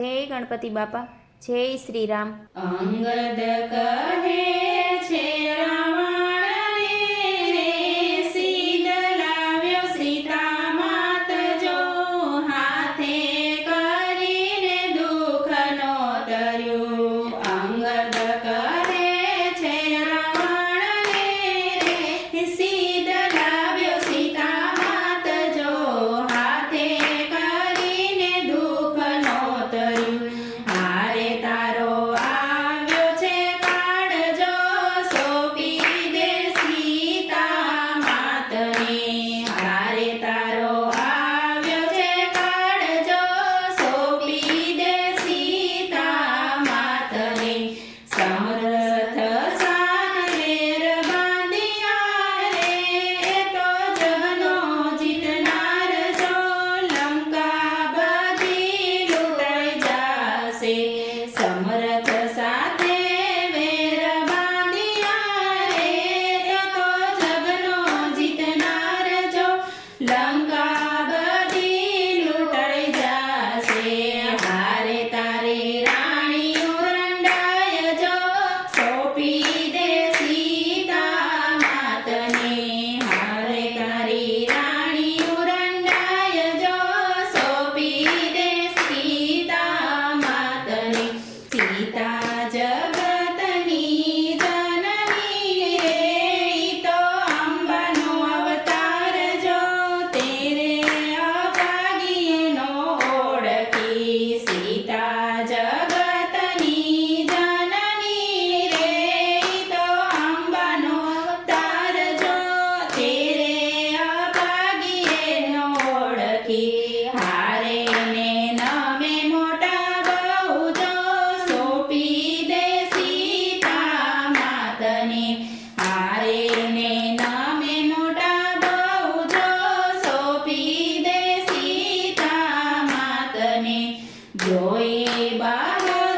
જય ગણપતિ બાપા, જય શ્રી રામ। અંગદ કહે છે રાવણને રે, સીધ લાવ્યો સીતા માત જો, હાથે કરીને દુઃખ નો તર્યું। અંગદ કહે છે રાવણને રે, સીધ લાવ્યો સીતા માત જો, હાથે કરીને દુઃખ નો તર્યું। હારે તારો આવ્યો છે કાળજો, સોંપી દે સીતા માતને। હારે તારો આવ્યો છે કાળજો, સોંપી દે સીતા માતને। સમર્થ સાનેર બાંધિયા રે, તો જગનો જીતનાર જો, લંકા બધી લૂંટાઈ જાશે। સમર્થ સાથે વેર બાંધિયા રે, તો જગનો જીતનાર જો, લંકા બધી લૂંટાઈ જાશે। હારે તારી રાણીઓ રંડાય જો, સોંપી દે સીતા માતને। હારે તારી રાણીઓ રંડાય જો, સોંપી દે સીતા માતને। સીતા જગતની જનની રે, ઈ તો અંબાનો અવતાર જો, તેરે અભાગીએ નો ઓળખી। સીતા જગતની જનની રે, ઈ તો અંબાનો અવતાર જો, તેરે અભાગીએ નો ઓળખી। હારે ને નમે મોટા બહુ જો, સોંપી દે સીતા માતને। હારે ને નમે મોટા બહુ જો, સોંપી દે સીતા માતને। જોઈ બાહર